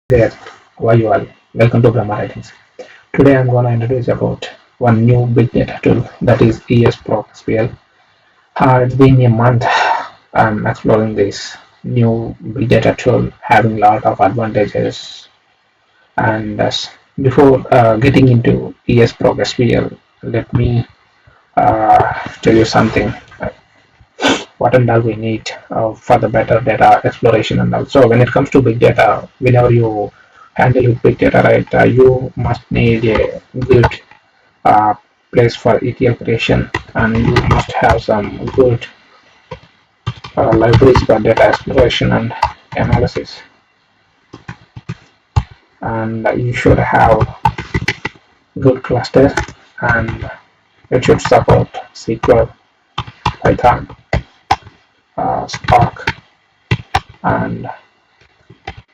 There, how are you all? Welcome to Brahma Writings. Today I'm going to introduce about one new big data tool that is esProc SPL. It's been a month I'm exploring this new big data tool having a lot of advantages. And before getting into esProc SPL, let me tell you something. What and all we need for the better data exploration. And also when it comes to big data, whenever you handle with big data, right, you must need a good uh, place for ETL creation, and you must have some good libraries for data exploration and analysis, and you should have good cluster, and it should support SQL, Python, Spark, and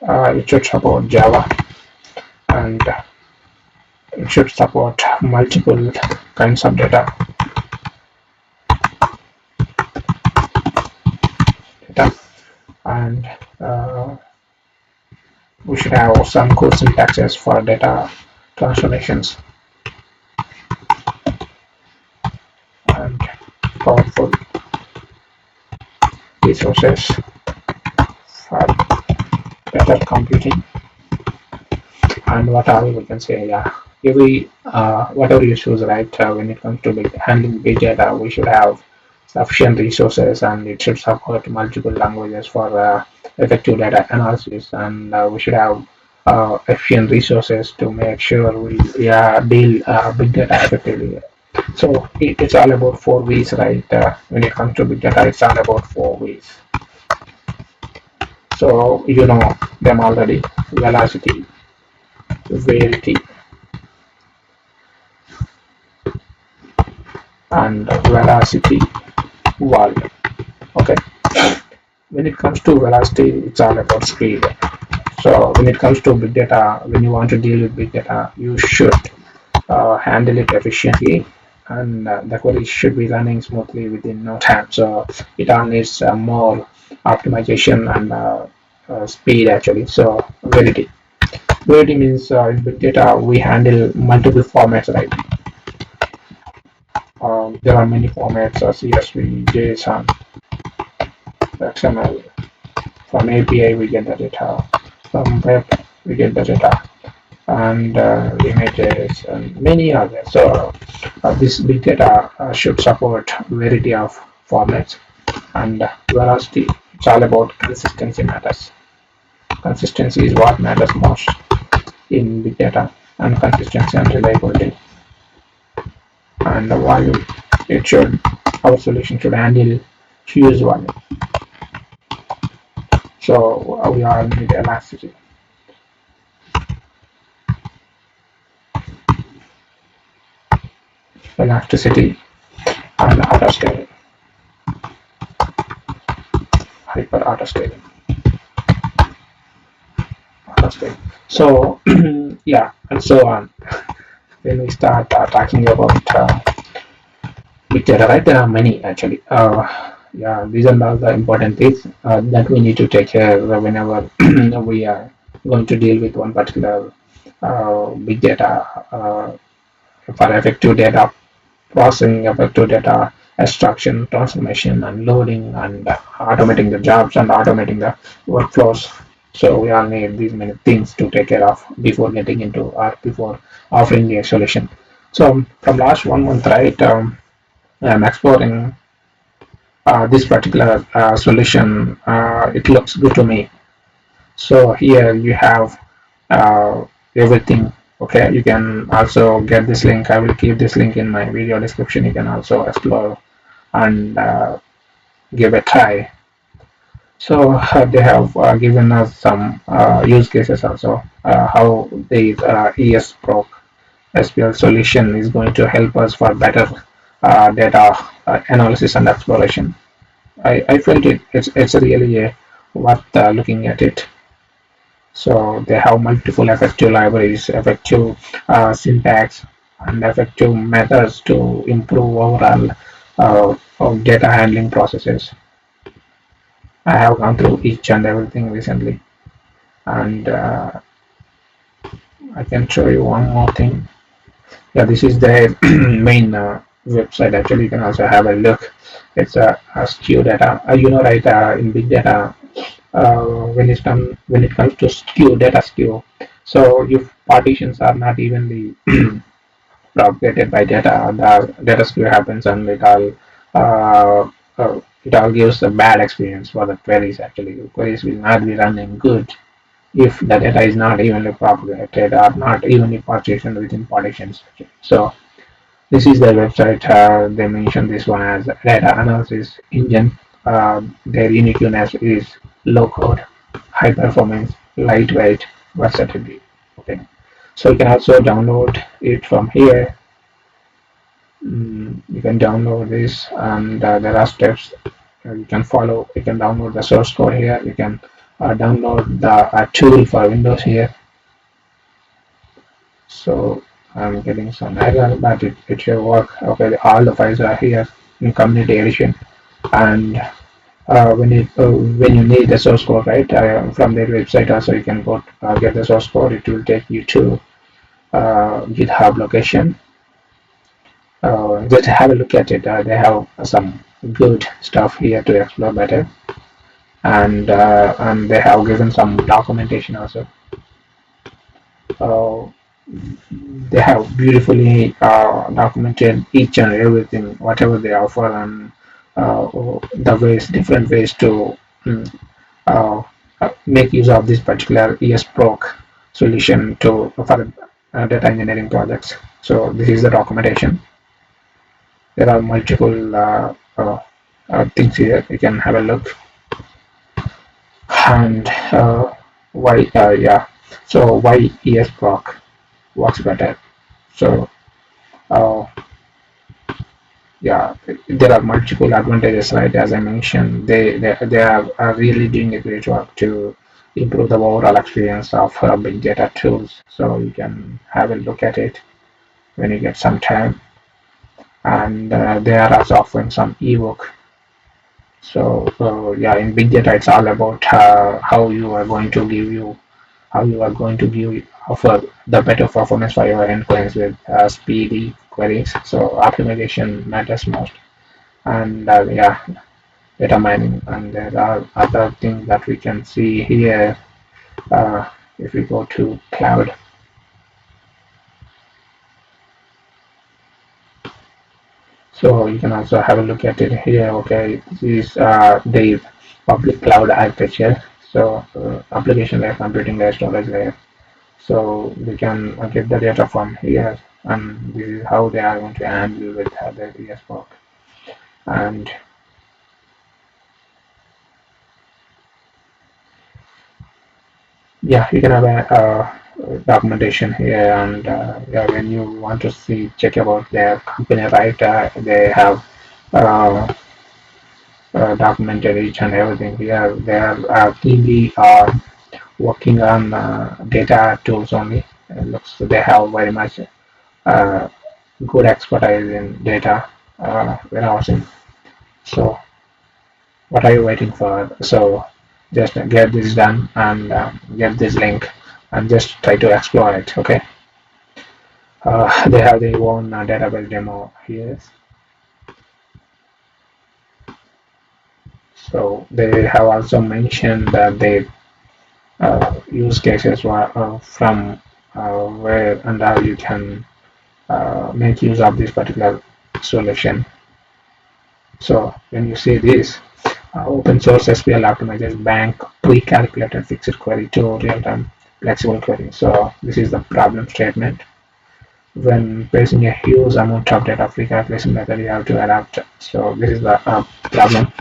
it should support Java, and it should support multiple kinds of data, and we should have some good syntaxes for data transformations and powerful resources for better computing. And what are we can say? Yeah, every whatever you choose, right? When it comes to handling big data, we should have sufficient resources, and it should support multiple languages for effective data analysis, and we should have efficient resources to make sure we deal big data effectively. So it's all about four V's, right? When it comes to big data, it's all about four V's. So you know them already: velocity, verity, and velocity volume. Okay. When it comes to velocity, it's all about speed. So when it comes to big data, when you want to deal with big data, you should handle it efficiently, and the query should be running smoothly within no time. So it all needs more optimization and speed actually. So verity. Verity means in big data we handle multiple formats, right? There are many formats: CSV, JSON, XML. From API we get the data. From web we get the data, and images and many others. So this big data should support variety of formats, and velocity. It's all about consistency matters. Consistency is what matters most in big data, and consistency and reliability. And the volume. It should our solution should handle huge volume. So we all need elasticity. Elasticity and auto scaling, hyper auto scaling, auto scaling. So yeah, and so on. When we start talking about big data, right? There are many actually. Yeah, these are all the important things that we need to take care of whenever we are going to deal with one particular big data for effective data processing, effective data extraction, transformation, and loading, and automating the jobs and automating the workflows. So we all need these many things to take care of before getting into or before offering the solution. So from last 1 month, right, I'm exploring this particular solution. It looks good to me. So here you have everything. Okay, you can also get this link. I will keep this link in my video description. You can also explore and give a try. So they have given us some use cases also, how the esProc SPL solution is going to help us for better data analysis and exploration. I felt it's really worth looking at it. So they have multiple effective libraries, effective syntax, and effective methods to improve overall of data handling processes. I have gone through each and everything recently, and I can show you one more thing. Yeah, this is the main website. Actually, you can also have a look. It's a skew data. Right? In big data, when it comes to skew data skew, so if partitions are not evenly propagated by data, the data skew happens, and it all gives a bad experience for the queries. Actually, queries will not be running good if the data is not evenly propagated or not evenly partitioned within partitions. So this is their website. They mention this one as data analysis engine. Their uniqueness is low code, high performance, lightweight, versatility. Okay, so you can also download it from here. You can download this, and there are steps you can follow. You can download the source code here. You can download the tool for Windows here. So I'm getting some error, but it should work. Okay, all the files are here in community edition, and when you need the source code, right, from their website also you can go get the source code. It will take you to GitHub location. Just have a look at it. They have some good stuff here to explore better, and they have given some documentation also. Uh, they have beautifully documented each and everything, whatever they offer, and different ways to mm, uh, make use of this particular esProc solution to for data engineering projects. So this is the documentation. There are multiple things here. You can have a look, and why yeah. So why esProc works better. So uh, yeah, there are multiple advantages, right? As I mentioned, are really doing a great work to improve the overall experience of big data tools. So you can have a look at it when you get some time, and they are also offering some ebook. So yeah, in big data, it's all about how you are going to give offer the better performance for your endpoints with speedy queries. So optimization matters most, and yeah, data mining, and there are other things that we can see here. uh, if we go to cloud, so you can also have a look at it here. Okay, this is the public cloud architecture. So application layer, computing layer, storage layer. So we can get the data from here, and this is how they are going to handle with the esProc. And yeah, you can have a documentation here, and yeah, when you want to see check about their company, right, they have uh, documented each and everything here. They are keenly working on data tools only. It looks they have very much uh, good expertise in data warehousing. So what are you waiting for? So just get this done, and get this link, and just try to explore it. Okay. They have their own database demo here. So they have also mentioned that they use cases from where and how you can make use of this particular solution. So when you see this, open source SQL optimizes bank pre-calculated fixed query to real-time flexible query. So this is the problem statement. When facing a huge amount of data pre-calculation method, you have to adapt. So this is the problem.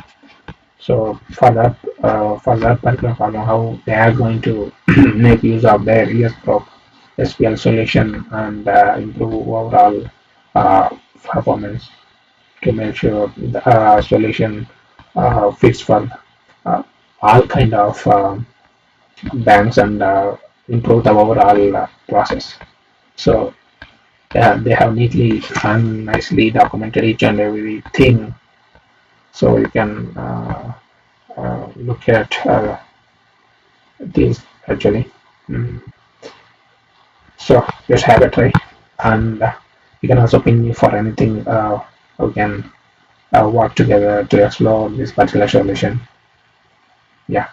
So for that particular problem, how they are going to make use of their esProc SQL solution, and improve overall uh, performance, to make sure the solution fits for uh, all kind of banks, and improve the overall process. So they have neatly and nicely documented each and everything. So you can look at this actually. Mm. So just have a try, and you can also ping me for anything. We can work together to explore this particular solution. Yeah,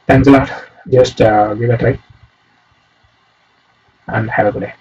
thanks a lot. Just give it a try and have a good day.